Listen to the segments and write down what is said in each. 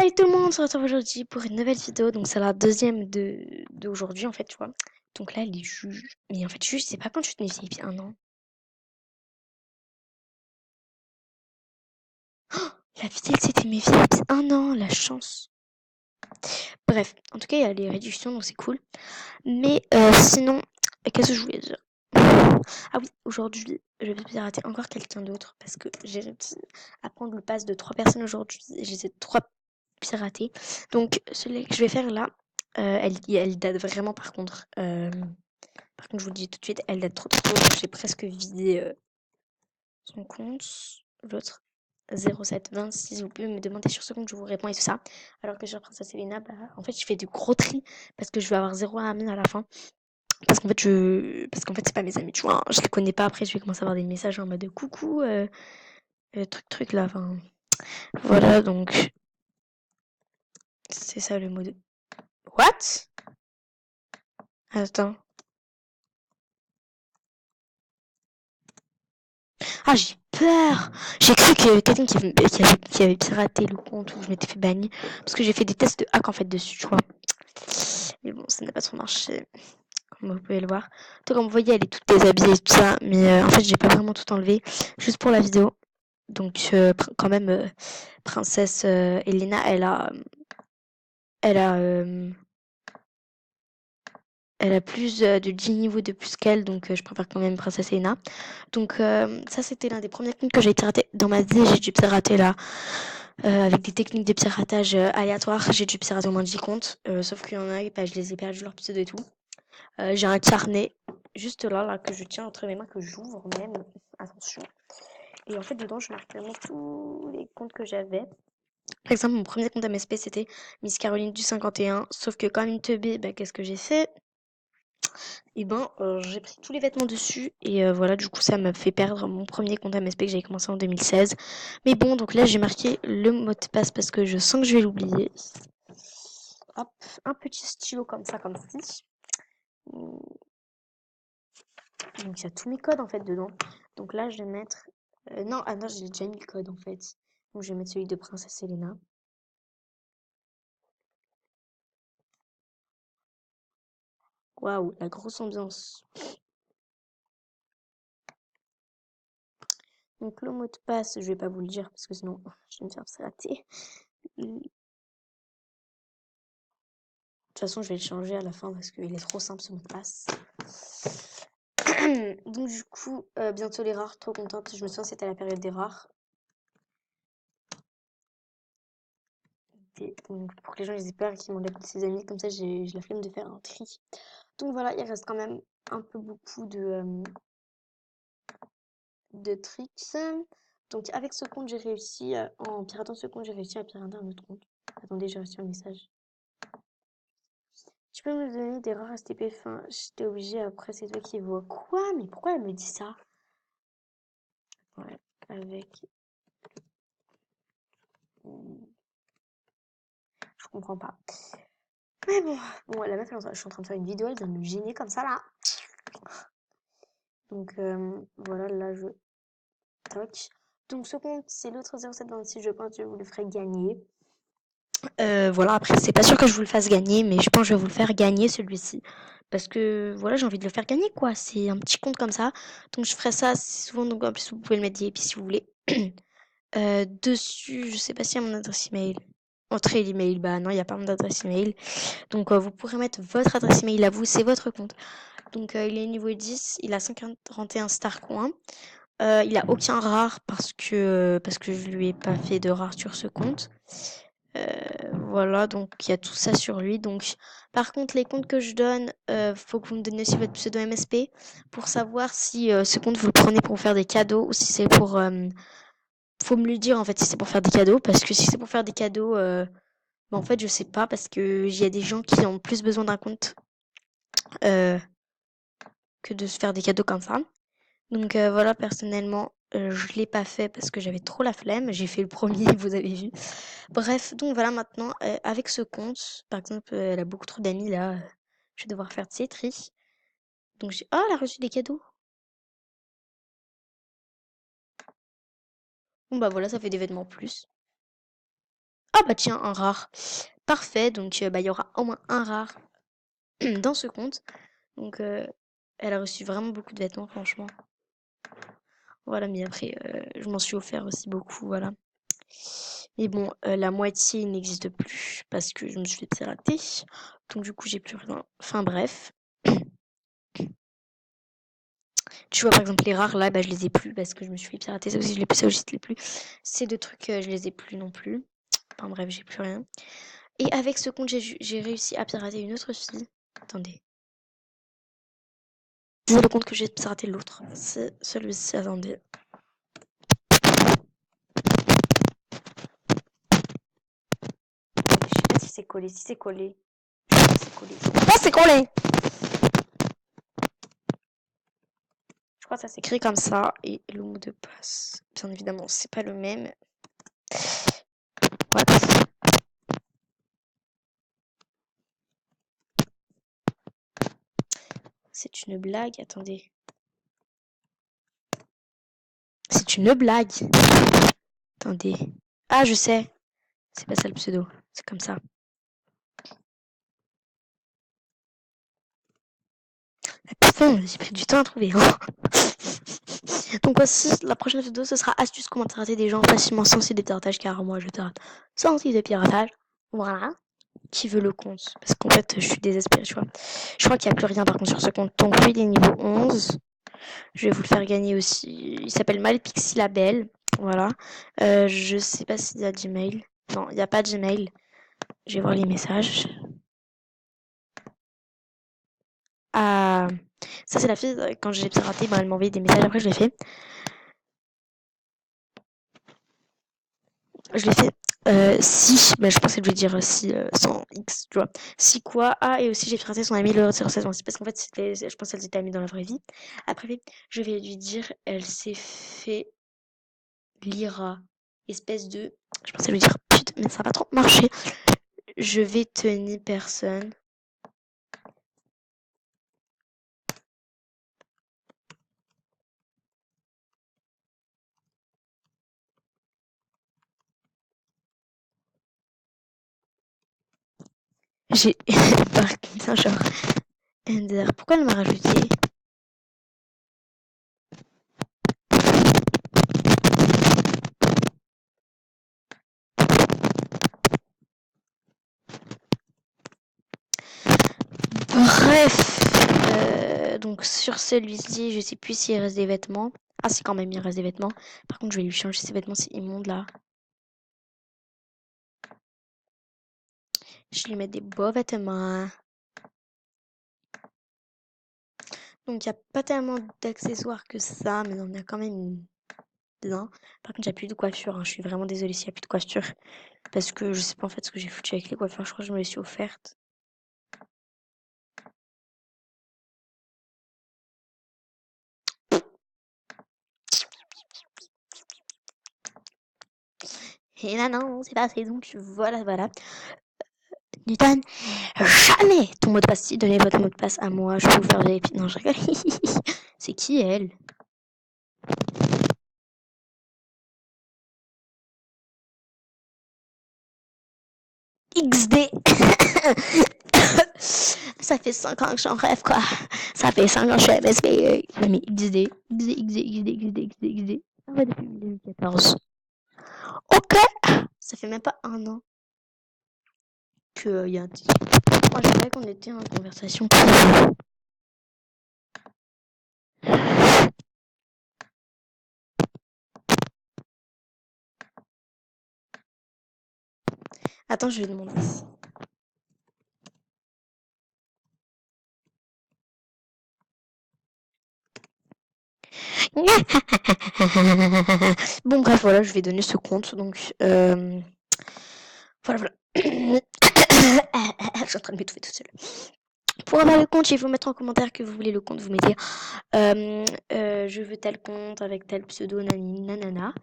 Salut tout le monde, on se retrouve aujourd'hui pour une nouvelle vidéo. Donc c'est la deuxième d'aujourd'hui en fait, tu vois. Donc là, les juges. Mais en fait, juge, c'est pas quand tu te mets VIP 1 an. La fille, c'était mes VIP 1 an, la chance. Bref, en tout cas, il y a les réductions, donc c'est cool. Mais sinon, qu'est-ce que je voulais dire? Ah oui, aujourd'hui, je vais pirater encore quelqu'un d'autre parce que j'ai réussi à prendre le pass de 3 personnes aujourd'hui et j'ai 3 piratés. Donc, celui que je vais faire là, elle date vraiment par contre. Par contre, je vous le dis tout de suite, elle date trop. J'ai presque vidé son compte. L'autre, 0726, vous pouvez me demander sur ce compte, je vous réponds et tout ça. Alors que sur Princesse Elena, bah, en fait, je fais du gros tri parce que je vais avoir 0 amis à la fin. Parce qu'en fait, c'est pas mes amis, tu vois. Je les connais pas. Après, je vais commencer à avoir des messages en mode coucou, truc là. Enfin, voilà, donc c'est ça le mot de. What? Attends. Ah, j'ai peur! J'ai cru qu'il y avait quelqu'un qui avait piraté le compte où je m'étais fait bannir. Parce que j'ai fait des tests de hack en fait dessus, tu vois. Mais bon, ça n'a pas trop marché, comme vous pouvez le voir. Donc, comme vous voyez, elle est toute déshabillée et tout ça. Mais en fait, j'ai pas vraiment tout enlevé. Juste pour la vidéo. Donc, quand même, Princesse Elena, elle a, elle a plus de 10 niveaux de plus qu'elle. Donc, je préfère quand même Princesse Elena. Donc, ça, c'était l'un des premiers comptes que j'ai piraté dans ma vie. J'ai dû pirater là. Avec des techniques de piratage aléatoires, j'ai dû pirater au moins 10 comptes. Sauf qu'il y en a, bah, je les ai perdus leur pseudo et tout. J'ai un carnet juste là que je tiens entre mes mains, que j'ouvre même. Attention. Et en fait, dedans, je marque vraiment tous les comptes que j'avais. Par exemple, mon premier compte MSP, c'était Miss Caroline du 51. Sauf que comme une teubée, bah, qu'est-ce que j'ai fait? Et ben, j'ai pris tous les vêtements dessus. Et voilà, du coup, ça m'a fait perdre mon premier compte MSP que j'avais commencé en 2016. Mais bon, donc là, j'ai marqué le mot de passe parce que je sens que je vais l'oublier. Hop, un petit stylo comme ça, comme ci. Donc, il y a tous mes codes en fait dedans. Donc là, je vais mettre. Non, ah non, j'ai déjà mis le code en fait. Donc, je vais mettre celui de Princesse Elena. Waouh, la grosse ambiance. Donc, le mot de passe, je vais pas vous le dire parce que sinon, je vais me faire rater. De toute façon, je vais le changer à la fin parce qu'il est trop simple ce mot de passe. Donc, du coup, bientôt les rares, trop contente. Je me souviens, c'était la période des rares. Donc, pour que les gens ils aient peur et qu'ils m'enlèvent de ses amis, comme ça, j'ai la flemme de faire un tri. Donc, voilà, il reste quand même un peu beaucoup de tricks. Donc, avec ce compte, j'ai réussi, en piratant ce compte, j'ai réussi à pirater un autre compte. Attendez, j'ai reçu un message. Tu peux me donner des rares STP fin? J'étais obligée après, c'est toi qui vois. Quoi? Mais pourquoi elle me dit ça? Ouais, avec. Je comprends pas. Mais bon, la meuf, je suis en train de faire une vidéo, elle vient de me gêner comme ça là. Donc voilà, là je. Toc. Donc ce compte, c'est l'autre 0726, je pense que je vous le ferai gagner. Voilà, après, c'est pas sûr que je vous le fasse gagner, mais je pense que je vais vous le faire gagner celui-ci. Parce que voilà, j'ai envie de le faire gagner, quoi. C'est un petit compte comme ça. Donc, je ferai ça assez souvent. Donc, en plus, vous pouvez le mettre VIP si vous voulez. Dessus, je sais pas s'il y a mon adresse email. Entrée l'email, bah non, il n'y a pas mon adresse email. Donc, vous pourrez mettre votre adresse email à vous, c'est votre compte. Donc, il est niveau 10, il a 141 star coins. Il a aucun rare parce que je lui ai pas fait de rare sur ce compte. Voilà, donc il y a tout ça sur lui. Donc, par contre, les comptes que je donne, faut que vous me donniez aussi votre pseudo MSP pour savoir si ce compte vous le prenez pour faire des cadeaux ou si c'est pour. Faut me le dire en fait si c'est pour faire des cadeaux parce que si c'est pour faire des cadeaux, bah, en fait je sais pas parce que il y a des gens qui ont plus besoin d'un compte euh, que de se faire des cadeaux comme ça. Donc voilà, personnellement, je l'ai pas fait parce que j'avais trop la flemme. J'ai fait le premier, vous avez vu. Bref, donc voilà maintenant, avec ce compte, par exemple, elle a beaucoup trop d'amis là, je vais devoir faire de ses tri. Donc j'ai oh, elle a reçu des cadeaux. Bon bah voilà, ça fait des vêtements en plus. Ah bah tiens, un rare. Parfait, donc bah, il y aura au moins un rare dans ce compte. Donc elle a reçu vraiment beaucoup de vêtements, franchement. Voilà, mais après, je m'en suis offert aussi beaucoup, voilà. Mais bon, la moitié n'existe plus parce que je me suis fait pirater. Donc du coup, j'ai plus rien. Enfin bref. Tu vois, par exemple, les rares, là, bah, je les ai plus parce que je me suis fait pirater. Ça aussi, je l'ai plus. Ça aussi, je l'ai plus. Ces deux trucs, je les ai plus non plus. Enfin bref, j'ai plus rien. Et avec ce compte, j'ai réussi à pirater une autre fille. Attendez. C'est le compte que j'ai piraté l'autre. C'est celui-ci, attendez. Je sais pas si c'est collé. Si c'est collé. Je sais pas si c'est collé. Ah, c'est collé! Je crois que ça s'écrit comme ça. Et le mot de passe, bien évidemment, c'est pas le même. What? C'est une blague, attendez. C'est une blague. Attendez. Ah, je sais. C'est pas ça le pseudo. C'est comme ça. Putain, j'ai pris du temps à trouver. Hein. Donc voici, la prochaine vidéo, ce sera astuce comment pirater des gens facilement sans site de piratage, car moi je pirate sans site de piratage. Voilà. Qui veut le compte? Parce qu'en fait, je suis désespérée, tu vois. Je crois qu'il n'y a plus rien par contre sur ce compte. Donc lui, il est niveau 11. Je vais vous le faire gagner aussi. Il s'appelle Malpixilabel. Voilà. Je sais pas s'il y a Gmail. Non, il n'y a pas de Gmail. Je vais voir les messages. Ah, ça c'est la fille, quand j'ai piraté, elle m'a envoyé des messages, après je l'ai fait. Je l'ai fait. Si, bah, je pensais que je vais dire si sans X, tu vois. Si quoi. Ah, et aussi j'ai piraté son ami le 016. C'est parce qu'en fait, je pense qu'elles étaient amies dans la vraie vie. Après, je vais lui dire, elle s'est fait Lyra. Espèce de. Je pensais lui dire putain, mais ça va pas trop marcher. Je vais tenir personne. J'ai. Par putain, genre. Ender. Pourquoi elle m'a rajouté? Bref, donc sur celui-ci, je sais plus s'il reste des vêtements. Ah si, quand même, il reste des vêtements. Par contre, je vais lui changer ses vêtements, c'est immonde là. Je vais lui mettre des beaux vêtements. Donc il n'y a pas tellement d'accessoires que ça, mais on a quand même plein. Par contre, j'ai plus de coiffure, hein. Je suis vraiment désolée s'il n'y a plus de coiffure. Parce que je sais pas en fait ce que j'ai foutu avec les coiffures, je crois que je me les suis offertes. Et là non, c'est pas assez, donc voilà, voilà. Ne donne jamais ton mot de passe. Si, donnez votre mot de passe à moi, je peux vous faire vérifier. Non, je rigole. C'est qui elle? XD. Ça fait 5 ans que j'en rêve, quoi. Ça fait 5 ans que je suis MSP. Mais XD, XD. Ça va depuis 2014. Ok. Ça fait même pas un an qu'il y a un petit. Moi, je croyais qu'on était en conversation. Attends, je vais demander. Bon, bref, voilà, je vais donner ce compte. Donc, voilà. Je suis en train de m'étouffer toute seule. Pour avoir le compte, il faut mettre en commentaire que vous voulez le compte. Vous mettez je veux tel compte avec tel pseudo, nanana.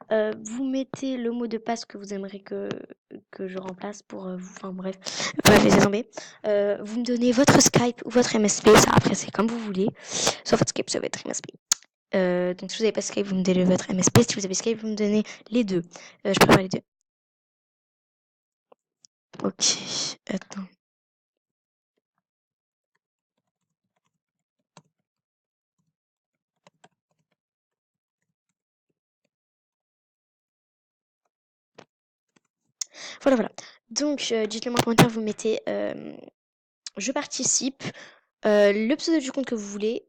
Vous mettez le mot de passe que vous aimeriez que je remplace pour vous. Enfin bref, laissez tomber. Vous me donnez votre Skype ou votre MSP. Ça, après, c'est comme vous voulez. Soit votre Skype, soit votre MSP. Donc si vous n'avez pas Skype, vous me donnez votre MSP. Si vous avez Skype, vous me donnez les deux. Je préfère les deux. Ok, attends. Voilà, voilà. Donc, dites-le moi en commentaire, vous mettez je participe, le pseudo du compte que vous voulez,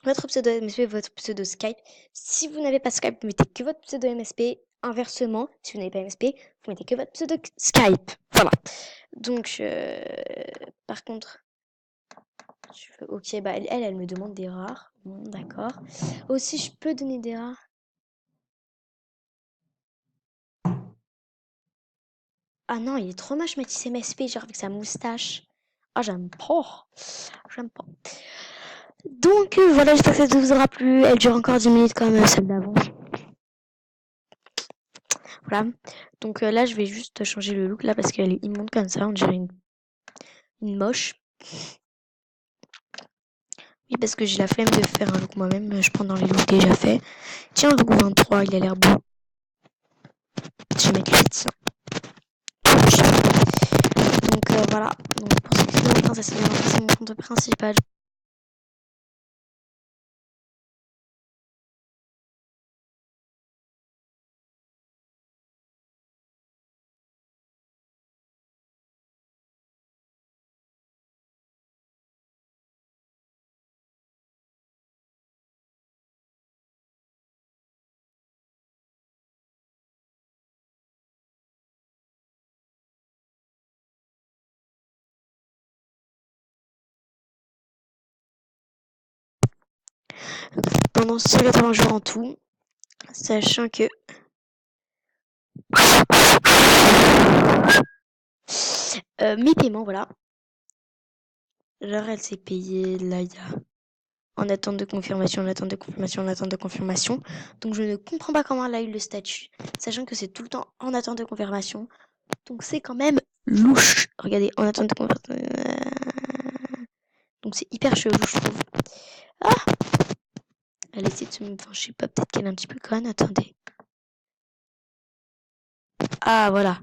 votre pseudo MSP, votre pseudo Skype. Si vous n'avez pas Skype, vous mettez que votre pseudo MSP. Inversement, si vous n'avez pas MSP, vous mettez que votre pseudo Skype. Voilà. Donc, par contre, ok, bah elle me demande des rares. Bon, d'accord. Aussi, je peux donner des rares. Ah non, il est trop moche, Mathis MSP, genre avec sa moustache. Ah, j'aime pas. J'aime pas. Donc voilà, j'espère que ça vous aura plu. Elle dure encore 10 minutes comme celle d'avant. Voilà. Donc là, je vais juste changer le look là parce qu'elle est immonde comme ça. On dirait une moche. Oui, parce que j'ai la flemme de faire un look moi-même. Je prends dans les looks déjà faits. Tiens, le look 23, il a l'air beau. Je vais mettre le tiens. Donc voilà. Donc pour ceux qui sont en train, ça c'est mon compte principal. Pendant 180 jours en tout. Sachant que mes paiements, voilà. Genre, elle s'est payée là, il y a en attente de confirmation, en attente de confirmation, en attente de confirmation. Donc je ne comprends pas comment elle a eu le statut, sachant que c'est tout le temps en attente de confirmation. Donc c'est quand même louche. Regardez, en attente de confirmation. Donc c'est hyper chelou, je trouve. Ah, elle essaie de se... Enfin, je sais pas, peut-être qu'elle est un petit peu conne. Attendez. Ah, voilà.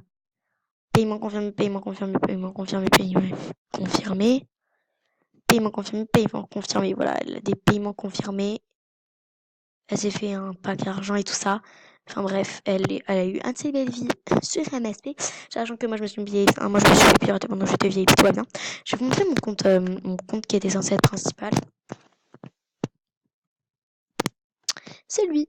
Paiement confirmé, paiement confirmé, paiement confirmé, paiement confirmé. Paiement confirmé, paiement confirmé. Voilà, elle a des paiements confirmés. Elle s'est fait un pack d'argent et tout ça. Enfin bref, elle a eu un de ses belles vies sur MSP. Sachant que moi je me suis vieille, moi je me suis piratée pendant que j'étais vieille, tout va bien. Je vais vous montrer mon compte qui était censé être principal. C'est lui.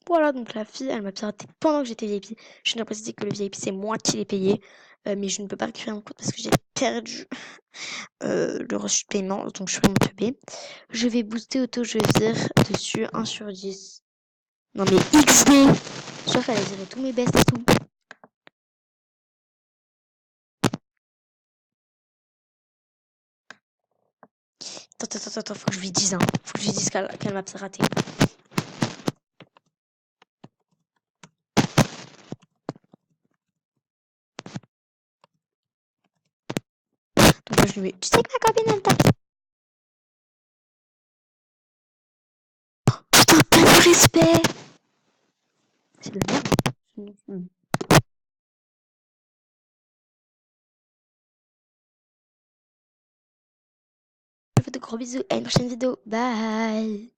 Voilà, donc la fille, elle m'a piraté pendant que j'étais VIP. Je tiens à préciser que le VIP, c'est moi qui l'ai payé. Mais je ne peux pas récupérer mon compte parce que j'ai perdu le reçu de paiement. Donc je fais mon teubé. Je vais booster auto, je vais dire dessus 1 sur 10. Non mais XD. Sauf elle a viré tous mes bests et tout. Attends, faut que je lui dise, hein. Faut que je lui dise qu'elle m'a piraté. Donc moi, je lui mets, tu sais que ma copine, elle t'a... Putain, pas de respect. C'est de la merde. Je vous fais de gros bisous. À une prochaine vidéo. Bye.